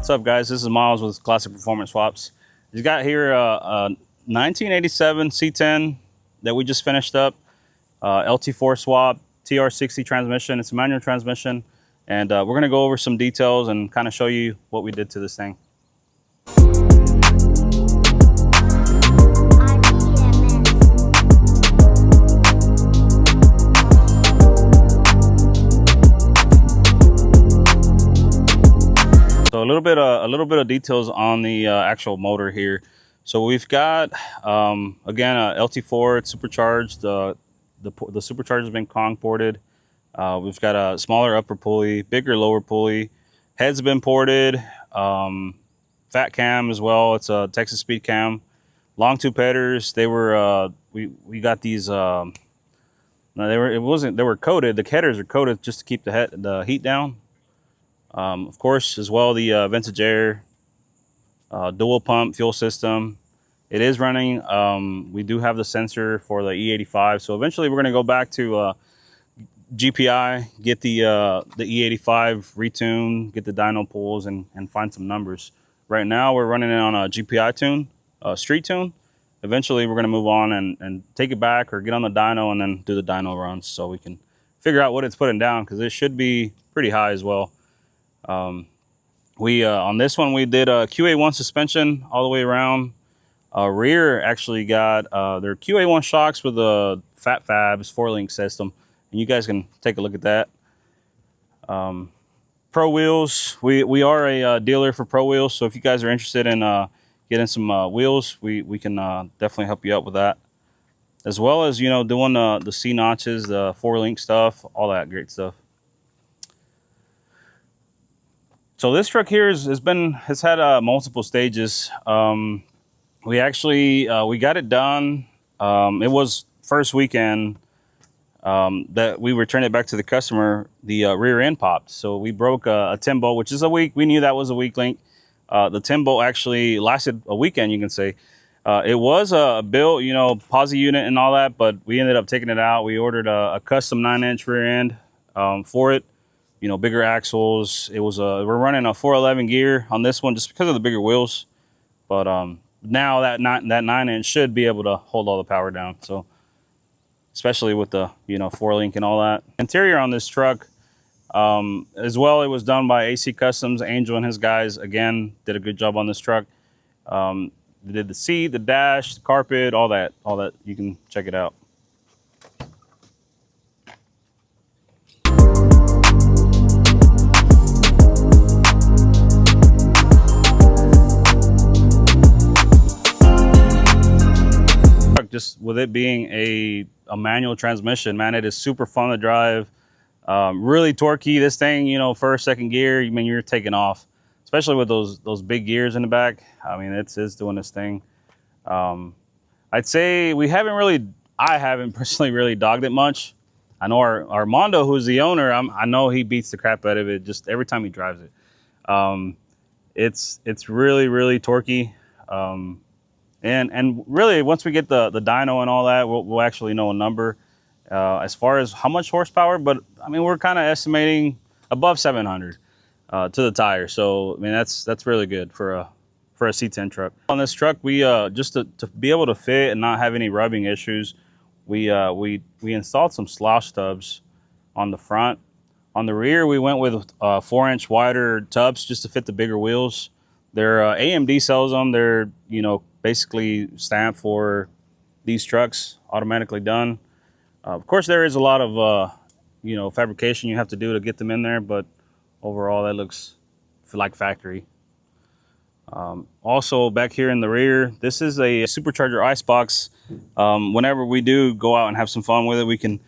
What's up, guys? This is Miles with Classic Performance Swaps. You got here a 1987 C10 that we just finished up. Lt4 swap, TR60 transmission. It's a manual transmission, and we're going to go over some details and kind of show you what we did to this thing. So a little bit of details on the actual motor here. So we've got again a Lt4. It's supercharged. The supercharger has been Kong ported. We've got a smaller upper pulley, bigger lower pulley. Heads have been ported. Fat cam as well. It's a Texas speed cam. Long tube headers. They were we got these. No, they were coated. The headers are coated just to keep the heat down. Of course, as well, the vintage air, dual pump fuel system. It is running. We do have the sensor for the E85. So eventually we're going to go back to GPI, get the E85 retune, get the dyno pulls, and find some numbers. Right now we're running it on a GPI tune, street tune. Eventually we're going to move on and take it back or get on the dyno and then do the dyno runs so we can figure out what it's putting down, because it should be pretty high as well. On this one we did a QA1 suspension all the way around. Rear actually got their QA1 shocks with a Fat Fabs 4-link system, and you guys can take a look at that. Pro wheels, we are a dealer for Pro wheels, so if you guys are interested in getting some wheels, we can definitely help you out with that, as well as, you know, doing the C notches, the 4-link stuff, all that great stuff. So this truck here has had multiple stages. We actually we got it done. It was first weekend that we returned it back to the customer. The rear end popped, so we broke a 10 bolt, which is a week. We knew that was a weak link. The 10 bolt actually lasted a weekend, you can say. It was a built, you know, posi unit and all that, but we ended up taking it out. We ordered a custom 9-inch rear end for it. You know, bigger axles. It was we're running a 411 gear on this one just because of the bigger wheels. But now that 9-inch should be able to hold all the power down. So especially with the, you know, 4-link and all that. Interior on this truck as well, it was done by AC Customs. Angel and his guys again did a good job on this truck. They did the seat, the dash, the carpet, all that. You can check it out. Just with it being a manual transmission, man, it is super fun to drive. Really torquey. This thing, you know, first, second gear, I mean, you're taking off, especially with those big gears in the back. I mean, it's doing this thing. I'd say I haven't personally really dogged it much. I know Armando, who's the owner, I know he beats the crap out of it just every time he drives it. It's really, really torquey. And really, once we get the dyno and all that, we'll actually know a number as far as how much horsepower. But I mean, we're kind of estimating above 700 to the tire. So I mean, that's really good for a C10 truck. On this truck, we just to be able to fit and not have any rubbing issues, we installed some slosh tubs on the front. On the rear, we went with 4-inch wider tubs just to fit the bigger wheels. They're AMD sells them. They're, you know, basically stamped for these trucks, automatically done. Of course, there is a lot of you know, fabrication you have to do to get them in there, but overall that looks like factory. Also back here in the rear, this is a supercharger ice box. Whenever we do go out and have some fun with it, we can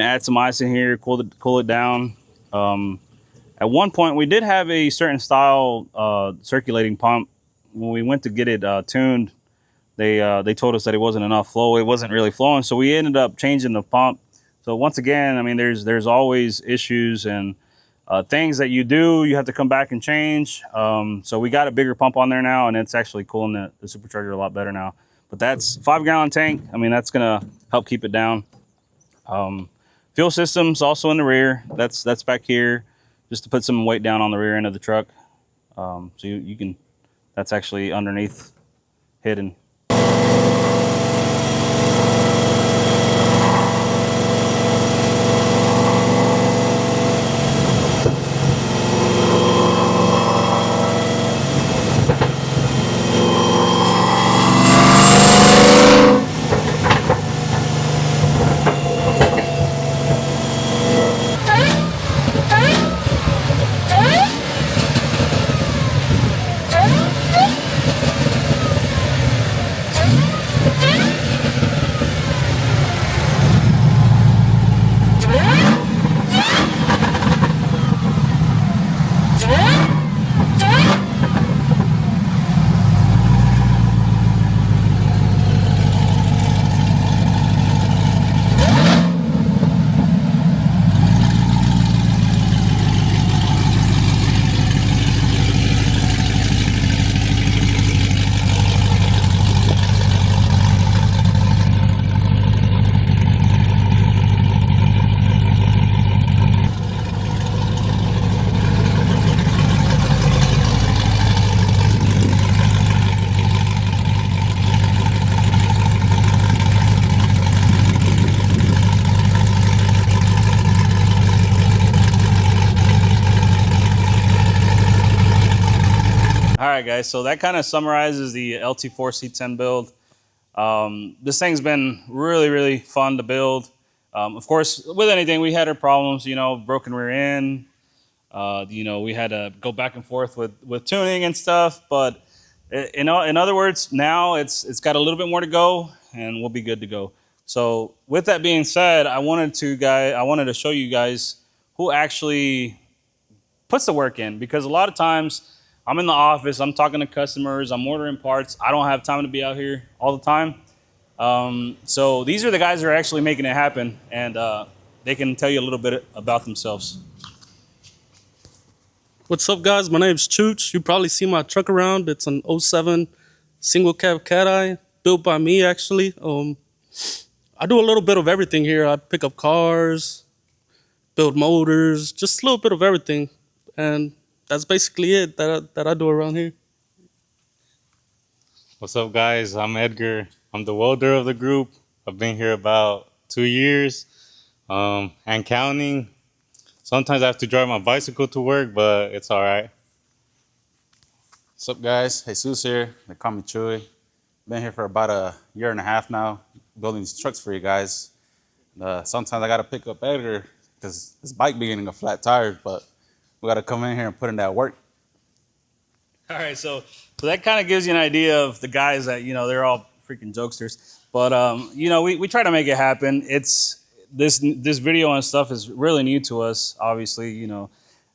add some ice in here, cool it down. At one point we did have a certain style circulating pump. When we went to get it tuned, they told us that it wasn't enough flow. It wasn't really flowing, so we ended up changing the pump. So once again, I mean, there's always issues and things that you have to come back and change. So we got a bigger pump on there now, and it's actually cooling the supercharger a lot better now. But that's 5-gallon tank. I mean, that's gonna help keep it down. Fuel system's also in the rear. That's back here, just to put some weight down on the rear end of the truck. So you can, that's actually underneath, hidden. All right, guys, so that kind of summarizes the Lt4 C10 build. This thing's been really, really fun to build. Of course, with anything, we had our problems, you know, broken rear end. You know, we had to go back and forth with tuning and stuff. But in other words, now it's got a little bit more to go, and we'll be good to go. So with that being said, I wanted to show you guys who actually puts the work in, because a lot of times I'm in the office, I'm talking to customers, I'm ordering parts. I don't have time to be out here all the time. So these are the guys that are actually making it happen, and they can tell you a little bit about themselves. What's up, guys? My name's Chooch. You probably see my truck around. It's an 07 single cab cat eye, built by me, actually. I do a little bit of everything here. I pick up cars, build motors, just a little bit of everything. And that's basically it that I do around here. What's up, guys? I'm Edgar. I'm the welder of the group. I've been here about 2 years and counting. Sometimes I have to drive my bicycle to work, but it's all right. What's up, guys? Jesus here. They call me Chewy. Been here for about a year and a half now, building these trucks for you guys. Sometimes I got to pick up Edgar because his bike be getting a flat tire, but we got to come in here and put in that work. All right, so that kind of gives you an idea of the guys that, you know, they're all freaking jokesters. But, you know, we try to make it happen. It's this video and stuff is really new to us, obviously, you know,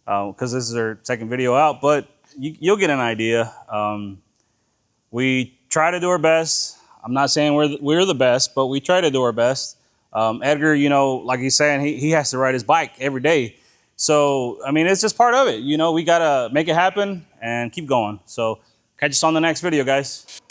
because this is our second video out. But you'll get an idea. We try to do our best. I'm not saying we're the best, but we try to do our best. Edgar, you know, like he's saying, he has to ride his bike every day. So, I mean, it's just part of it. You know, we got to make it happen and keep going. So, catch us on the next video, guys.